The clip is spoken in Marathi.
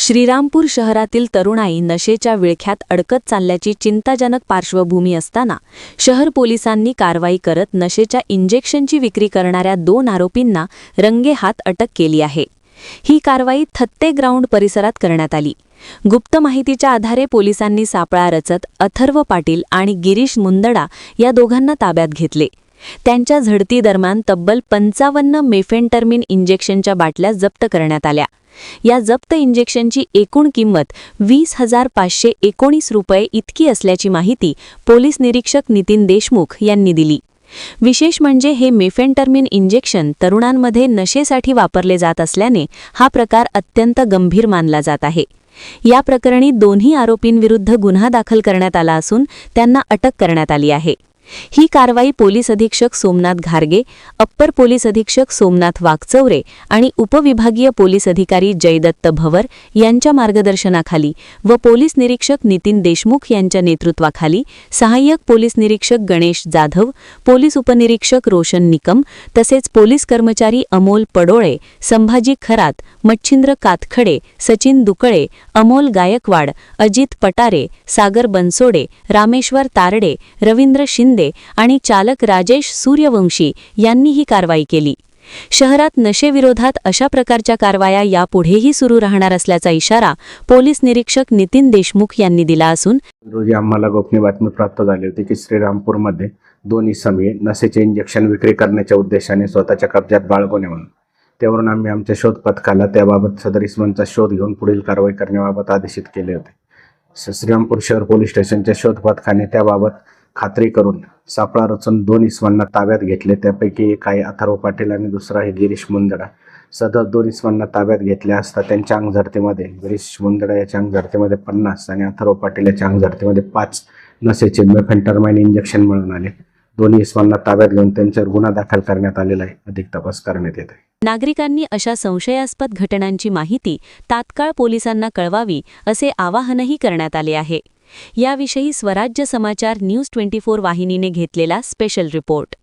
श्रीरामपूर शहरातील तरुणाई नशेच्या विळख्यात अडकत चालल्याची चिंताजनक पार्श्वभूमी असताना शहर पोलिसांनी कारवाई करत नशेच्या इंजेक्शनची विक्री करणाऱ्या 2 आरोपींना रंगेहात अटक केली आहे। ही कारवाई थत्ते ग्राउंड परिसरात करण्यात आली। गुप्त माहितीच्या आधारे पोलिसांनी सापळा रचत अथर्व पाटील आणि गिरीश मुंदडा या दोघांना ताब्यात घेतले। त्यांच्या झडतीदरम्यान तब्बल 55 मेफेंटर्मिन इंजेक्शनच्या बाटल्या जप्त करण्यात आल्या। या जप्त इंजेक्शनची एकूण किंमत 20,519 रुपये इतकी असल्याची माहिती पोलीस निरीक्षक नितीन देशमुख यांनी दिली। विशेष म्हणजे हे मेफेंटर्मिन इंजेक्शन तरुणांमध्ये नशेसाठी वापरले जात असल्याने हा प्रकार अत्यंत गंभीर मानला जात आहे। या प्रकरणी दोन्ही आरोपींविरुद्ध गुन्हा दाखल करण्यात आला असून त्यांना अटक करण्यात आली आहे। ही कारवाई पोलीस अधीक्षक सोमनाथ घारगे, अप्पर पोलीस अधीक्षक सोमनाथ वाकचौरे आणि उपविभागीय पोलीस अधिकारी जयदत्त भवर यांच्या मार्गदर्शनाखाली व पोलीस निरीक्षक नितीन देशमुख यांच्या नेतृत्वाखाली सहाय्यक पोलीस निरीक्षक गणेश जाधव, पोलीस उपनिरीक्षक रोशन निकम तसेच पोलीस कर्मचारी अमोल पडोळे, संभाजी खरात, मच्छिंद्र कातखडे, सचिन दुकळे, अमोल गायकवाड, अजित पटारे, सागर बनसोडे, रामेश्वर तारडे, रवींद्र शिंदे आणि चालक राजेश सूर्यवंशी यांनी ही कारवाई केली। शहरात नशेविरोधात अशा प्रकारच्या कारवाया यापुढेही सुरू राहणार असल्याचा इशारा पोलीस निरीक्षक नितीन देशमुख यांनी दिला असून रोजी आम्हाला गोपनीय बातमी प्राप्त झाली होती की श्रीरामपूरमध्ये 2 इसमे नशेचे इंजेक्शन विक्री करण्याच्या उद्देशाने स्वतःच्या कब्जात बाळगणे म्हणून त्यावरून आम्ही आमच्या शोध पथकाला त्याबाबत सदर इसमांचा शोध घेऊन पुढील कारवाई करण्याबाबत आदेशित केले होते। श्रीरामपूर शहर पोलीस स्टेशनच्या शोध पथकाने त्याबाबत खात्री करून सापळा रचून 2 इसमांना ताब्यात घेतले। त्यापैकी एक आहे अथर्व पाटील आणि दुसरा आहे गिरीश मुंदडा। सदर 2 इसमांना ताब्यात घेतले असता त्यांच्या अंगझडतीमध्ये गिरीश मुंदडा याच्या अंगझडतीमध्ये 50 आणि अथर्व पाटील याच्या अंगझडतीमध्ये 5 नशेचे मेफेंटर्माइन इंजेक्शन मिळून आले। दोन्ही इसमांना ताब्यात घेऊन त्यांच्यावर गुन्हा दाखल करण्यात आलेला आहे। अधिक तपास करण्यात येत आहे। नागरिकांनी अशा संशयास्पद घटनांची माहिती तात्काळ पोलिसांना कळवावी असे आवाहनही करण्यात आले आहे। याविषयी स्वराज्य समाचार न्यूज 24 वाहिनीने घेतलेला स्पेशल रिपोर्ट।